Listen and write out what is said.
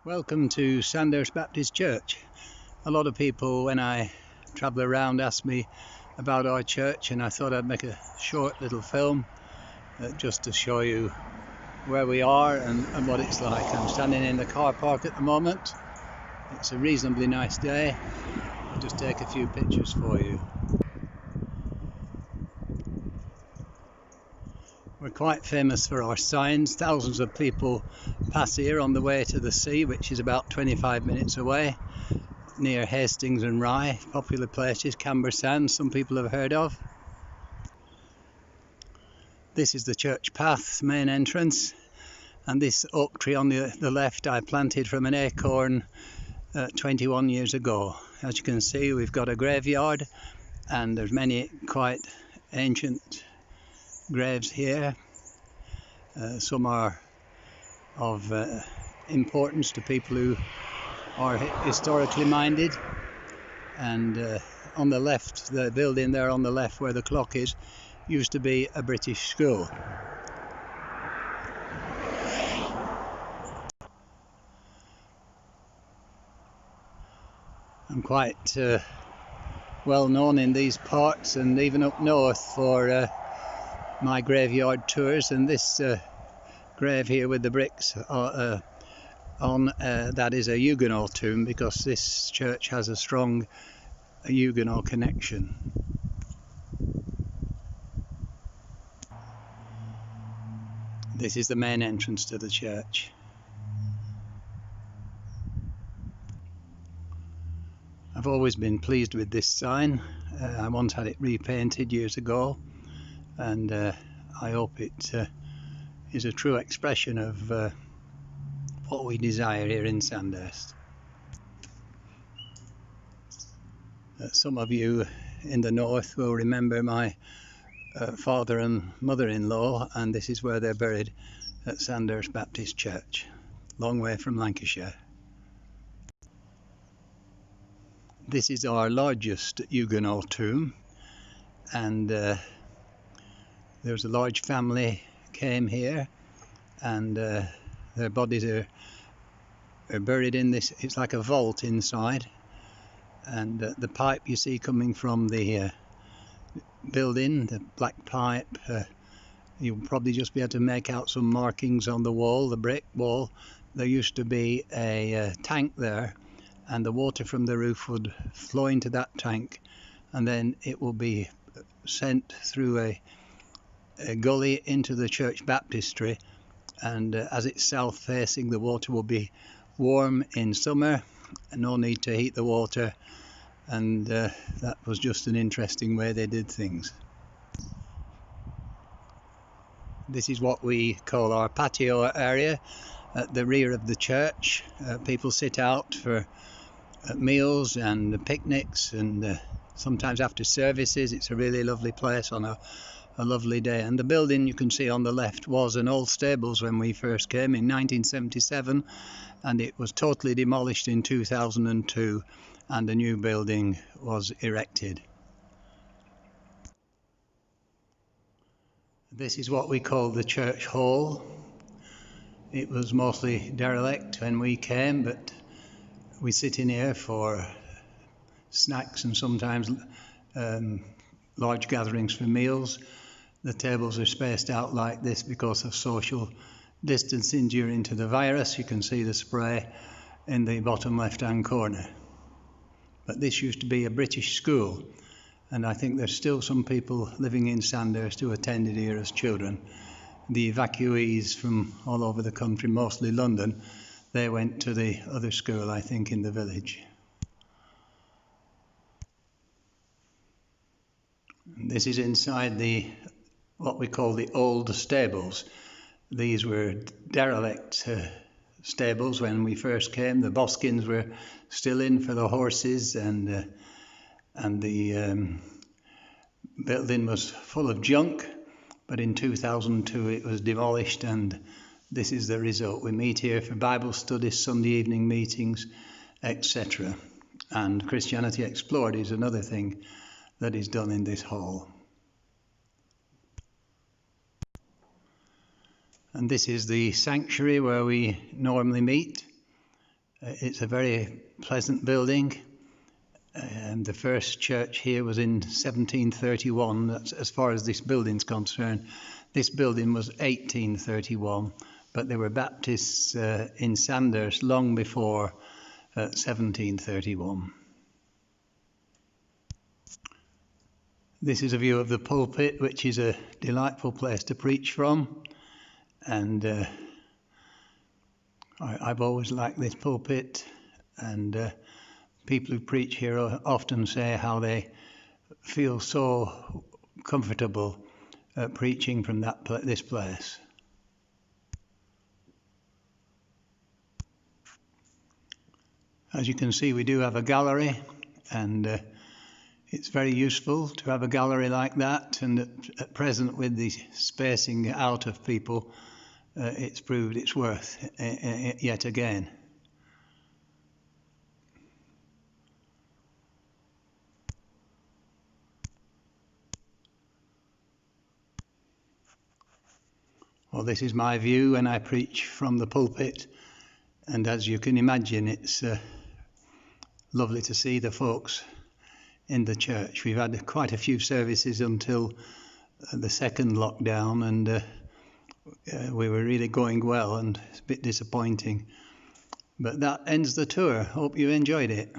Welcome to Sandhurst Baptist Church. A lot of people when I travel around ask me about our church, and I thought I'd make a short little film just to show you where we are and what it's like. I'm standing in the car park at the moment. It's a reasonably nice day. I'll just take a few pictures for you. We're quite famous for our signs. Thousands of people pass here on the way to the sea, which is about 25 minutes away, near Hastings and Rye, popular places, Camber Sands, some people have heard of. This is the church path, main entrance, and this oak tree on the left I planted from an acorn 21 years ago. As you can see, we've got a graveyard, and there's many quite ancient graves here. Some are of importance to people who are historically minded, and on the left, the building there on the left where the clock is, used to be a British school. I'm quite well known in these parts and even up north for my graveyard tours, and this grave here with the bricks on that is a Huguenot tomb, because this church has a strong Huguenot connection. This is the main entrance to the church. I've always been pleased with this sign. I once had it repainted years ago, and I hope it is a true expression of what we desire here in Sandhurst. Some of you in the north will remember my father and mother-in-law, and this is where they're buried, at Sandhurst Baptist Church, long way from Lancashire. This is our largest Huguenot tomb, and there's a large family came here, and their bodies are buried in this. It's like a vault inside, and the pipe you see coming from the building, the black pipe, you'll probably just be able to make out some markings on the wall, the brick wall. There used to be a tank there, and the water from the roof would flow into that tank, and then it will be sent through a gully into the church baptistry, and as it's south facing, the water will be warm in summer, no need to heat the water, and that was just an interesting way they did things. This is what we call our patio area at the rear of the church. People sit out for meals and picnics, and sometimes after services. It's a really lovely place on a lovely day. And the building you can see on the left was an old stables when we first came in 1977, and it was totally demolished in 2002, and a new building was erected. This is what we call the church hall. It was mostly derelict when we came, but we sit in here for snacks and sometimes large gatherings for meals. The tables are spaced out like this because of social distancing due to the virus. You can see the spray in the bottom left-hand corner. But this used to be a British school, and I think there's still some people living in Sandhurst who attended here as children. The evacuees from all over the country, mostly London, they went to the other school, I think, in the village. This is inside what we call the old stables. These were derelict stables when we first came. The boskins were still in for the horses, and the building was full of junk. But in 2002 it was demolished, and this is the result. We meet here for Bible studies, Sunday evening meetings, etc. And Christianity Explored is another thing that is done in this hall. And this is the sanctuary where we normally meet. It's a very pleasant building. The first church here was in 1731. That's as far as this building's concerned. This building was 1831, but there were Baptists in Sandhurst long before 1731. This is a view of the pulpit, which is a delightful place to preach from, and I've always liked this pulpit, and people who preach here often say how they feel so comfortable preaching from this place. As you can see, we do have a gallery, and it's very useful to have a gallery like that, and at present, with the spacing out of people, it's proved its worth yet again. Well, this is my view when I preach from the pulpit, and as you can imagine, it's lovely to see the folks in the church. We've had quite a few services until the second lockdown, and we were really going well, and it's a bit disappointing. But that ends the tour. Hope you enjoyed it.